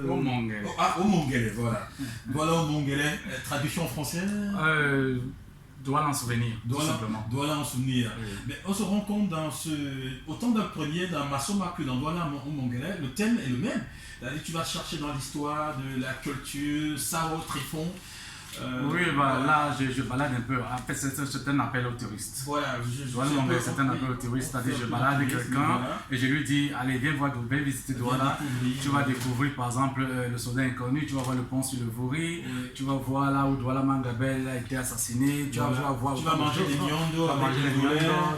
Omongele. Omongele, voilà. Voilà Omongele, traduction en français Douala en souvenir, tout simplement. Douala en souvenir. Oui. Mais on se rend compte autant d'un premier, dans Masoma que dans Douala Omongele, le thème est le même. C'est-à-dire, tu vas chercher dans l'histoire de la culture, Sao Trifon. Oui, bah, là je balade un peu. En fait, c'est un appel aux touristes. Voilà, c'est un appel aux touristes. C'est-à-dire, je balade quelqu'un et je lui dis allez, viens visiter Douala. Tu vas découvrir par exemple le soldat inconnu, tu vas voir le pont sur le Vouri, tu vas voir là où Douala Mangabel a été assassiné, tu vas voir. Tu vas manger des nyondo,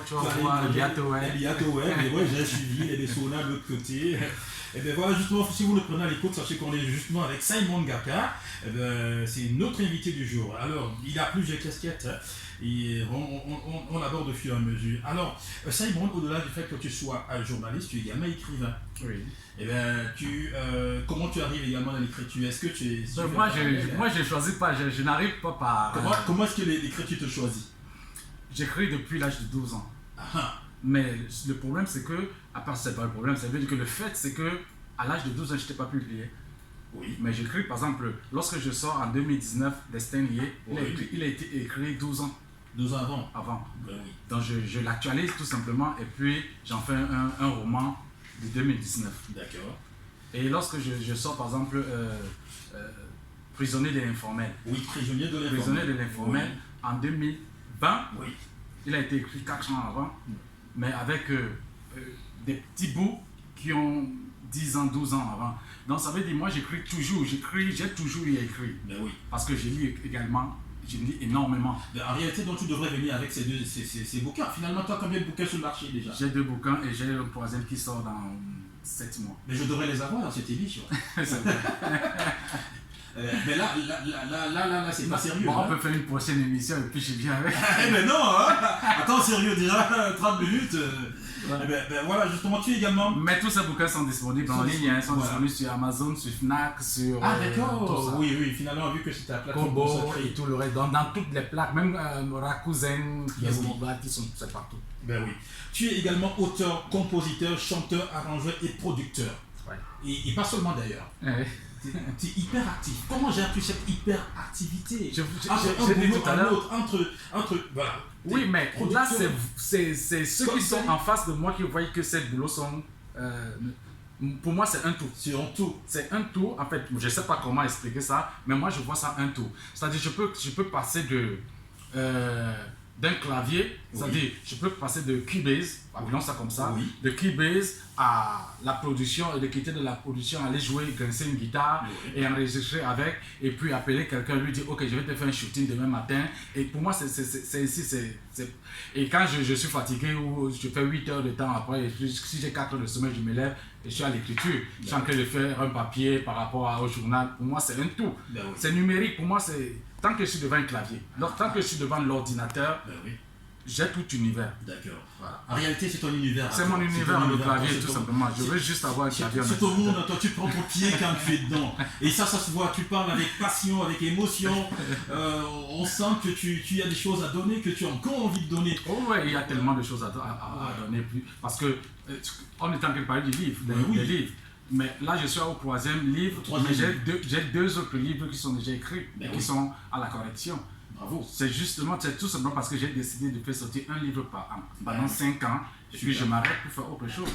tu vas voir le biatoé. Mais ouais, j'ai suivi les saunas de l'autre côté. Et bien voilà, justement, si vous le prenez à l'écoute, sachez qu'on est justement avec Simon Gaka. C'est notre invité du jour. Alors, il a plusieurs casquettes et on aborde au fur et à mesure. Alors, Simon, au-delà du fait que tu sois journaliste, tu es également écrivain. Oui. Et bien, comment tu arrives également dans l'écriture? Est-ce que tu es... Moi, je ne choisis pas, je n'arrive pas par... Comment est-ce que l'écriture te choisit? J'écris depuis l'âge de 12 ans. Mais le problème, c'est que, à part c'est pas le problème, ça veut dire que le fait, c'est que à l'âge de 12 ans, je n'étais pas publié. Oui. Mais j'écris, par exemple, lorsque je sors en 2019, Destin lié, il a été écrit 12 ans. 12 ans avant. Ben oui. Donc je l'actualise tout simplement et puis j'en fais un roman de 2019. D'accord. Et lorsque je sors, par exemple, Prisonnier de l'informel. Oui, Prisonnier de l'informel. Prisonnier de l'informel, oui. En 2020, oui. Il a été écrit 4 ans avant. Mais avec des petits bouts qui ont 10 ans, 12 ans avant. Donc ça veut dire, moi j'ai toujours écrit. Ben oui. Parce que j'ai lu également, j'ai lu énormément. Ben en réalité, donc tu devrais venir avec ces bouquins. Finalement, toi, combien de bouquins sur le marché déjà? J'ai 2 bouquins et j'ai le 3e qui sort dans 7 mois. Mais je devrais les avoir dans cette émission. Mais là, c'est pas sérieux. Bon, on peut faire une prochaine émission et puis je viens avec. Mais non, hein. Attends, sérieux, déjà 30 minutes. Ben voilà, justement, tu également. Mais tous ces bouquins sont disponibles en ligne, ils sont disponibles sur Amazon, sur Fnac, sur. Ah, d'accord. Oui, finalement, vu que c'était la plateforme consacrée. Et tout le reste, dans toutes les plaques, même Rakuten, qui sont partout. Ben oui. Tu es également auteur, compositeur, chanteur, arrangeur et producteur. Ouais. Et pas seulement d'ailleurs. Ouais. Tu es hyper actif. Comment gères-tu cette hyper-activité? J'ai dit tout à l'heure. Voilà. Oui, mais là, c'est ceux qui sont en face de moi qui voient que ces boulots sont... pour moi, c'est un tout. C'est un tout. C'est un tout. En fait, je ne sais pas comment expliquer ça, mais moi, je vois ça un tout. C'est-à-dire, je peux passer d'un clavier, c'est-à-dire je peux passer de Keybase, appelons ça comme ça, de Keybase à la production et de quitter de la production, aller jouer, grincer une guitare et enregistrer avec, et puis appeler quelqu'un, lui dire ok, je vais te faire un shooting demain matin. Et pour moi, c'est ici, et quand je suis fatigué ou je fais 8 heures de temps après, si j'ai 4 heures de sommeil, je me lève et je suis à l'écriture. Je suis en train de faire un papier par rapport au journal. Pour moi, c'est un tout. C'est numérique. Pour moi, c'est tant que je suis devant un clavier, donc tant que je suis devant l'ordinateur, j'ai tout univers. D'accord. Voilà. En réalité, c'est ton univers. C'est mon univers, le clavier, tout simplement. Je veux juste avoir un clavier. C'est ton monde, toi, tu prends ton pied quand tu es dedans. Et ça se voit. Tu parles avec passion, avec émotion. On sent que tu as des choses à donner, que tu as encore envie de donner. Oh ouais, il y a tellement de choses à donner. Parce que on est en train de parler du livre, des livres. Mais là, je suis au 3e livre. Mais j'ai 2 autres livres qui sont déjà écrits et qui sont à la correction. Bravo. C'est tout simplement parce que j'ai décidé de faire sortir un livre par an pendant 5 ans, et puis je m'arrête pour faire autre chose.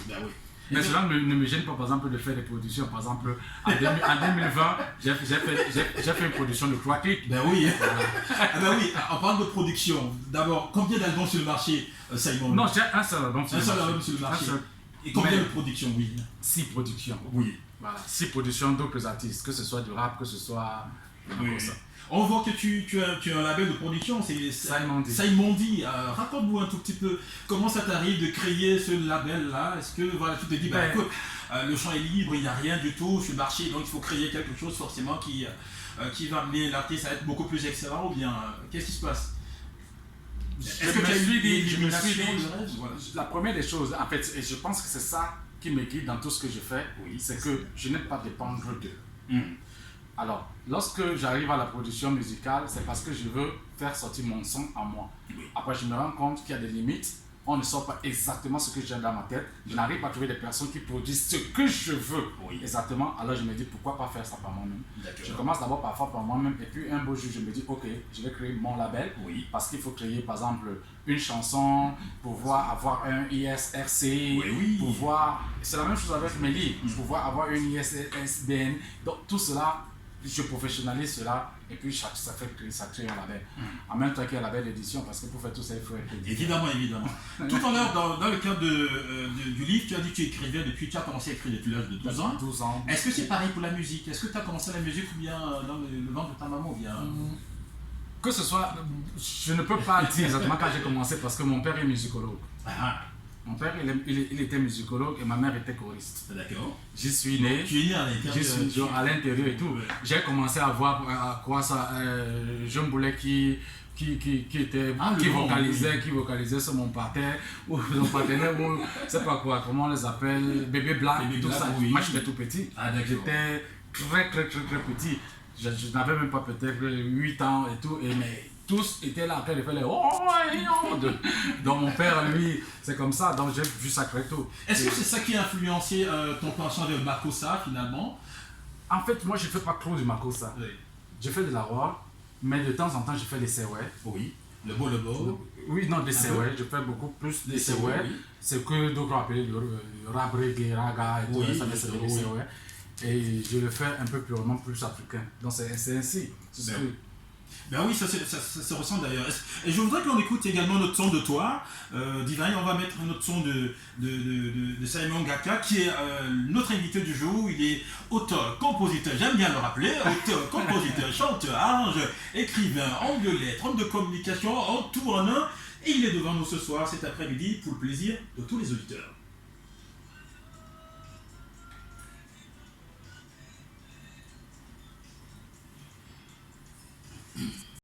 Mais cela ne me gêne pas, par exemple, de faire des productions. Par exemple, en 2020, j'ai fait une production de 3 clips. Ben oui. En parlant de production, d'abord, combien d'albums sur le marché, Simon? Non, j'ai un seul album sur le marché. Et combien de productions? 6 productions. Oui. Voilà, 6 productions d'autres artistes, que ce soit du rap, que ce soit ça. On voit que tu as un label de production, c'est Simon D. Raconte-nous un tout petit peu comment ça t'arrive de créer ce label-là. Est-ce que tu te dis, écoute, le champ est libre, il n'y a rien du tout sur le marché, donc il faut créer quelque chose forcément qui va amener l'artiste à être beaucoup plus excellent, ou bien qu'est-ce qui se passe? Est-ce que tu as eu des illuminations de rêve? La première des choses, en fait, et je pense que c'est ça qui me guide dans tout ce que je fais, c'est que je n'aime pas dépendre d'eux. Alors, lorsque j'arrive à la production musicale, c'est parce que je veux faire sortir mon son à moi. Après, je me rends compte qu'il y a des limites on ne sort pas exactement ce que j'ai dans ma tête. Je n'arrive pas à trouver des personnes qui produisent ce que je veux. Oui. Exactement. Alors je me dis pourquoi pas faire ça par moi-même. Je commence d'abord par faire par moi-même et puis un beau jour je me dis ok, je vais créer mon label. Oui. Parce qu'il faut créer par exemple une chanson, pouvoir avoir un ISRC, pouvoir... C'est la même chose avec mes livres, pouvoir avoir une ISSBN. Donc tout cela, je professionnalise cela et puis ça crée un label. En même temps qu'il y a un label d'édition parce que pour faire tout ça, il faut être édité. Évidemment, évidemment. Tout à l'heure, dans le cadre du livre, tu as dit que tu écrivais depuis, tu as commencé à écrire depuis l'âge de 12 ans. 12 ans. Est-ce que c'est pareil pour la musique? Est-ce que tu as commencé la musique ou bien dans le ventre de ta maman ou bien... Que ce soit, je ne peux pas dire exactement quand j'ai commencé parce que mon père est musicologue. Mon père, il était musicologue et ma mère était choriste. D'accord. J'y suis né. Tu es né à l'intérieur. Je suis à l'intérieur et tout. Ouais. J'ai commencé à voir Jean Boulet qui vocalisait sur mon parterre, ou mon partenaire, ou je sais pas quoi, comment on les appelle, bébé blanc, tout ça. Oui. Moi j'étais tout petit. J'étais très petit. Je n'avais même pas peut-être 8 ans et tout, mais tous étaient là en train de faire les donc mon père, lui, c'est comme ça, donc j'ai vu ça très tôt. Est-ce que c'est ça qui a influencé ton penchant de Makossa finalement? En fait, moi je ne fais pas trop du Makossa. Oui. Je fais de la rock, mais de temps en temps je fais des Sewe. Oui. Le beau. Oui, non, des Sewe. Je fais beaucoup plus des Sewe. C'est que d'autres appellent le rap reggae, raga et tout ça, c'est des Sewe. Et je le fais un peu purement plus africain. Donc c'est ainsi. Ben oui, ça se ressent d'ailleurs. Et je voudrais qu'on écoute également notre son de toi, Divine. On va mettre notre son de Simon Ngaka, qui est notre invité du jour. Il est auteur, compositeur, j'aime bien le rappeler, auteur, compositeur, chanteur, arrangeur, écrivain, homme de lettres, homme de communication, en tout en un. Et il est devant nous ce soir, cet après-midi, pour le plaisir de tous les auditeurs.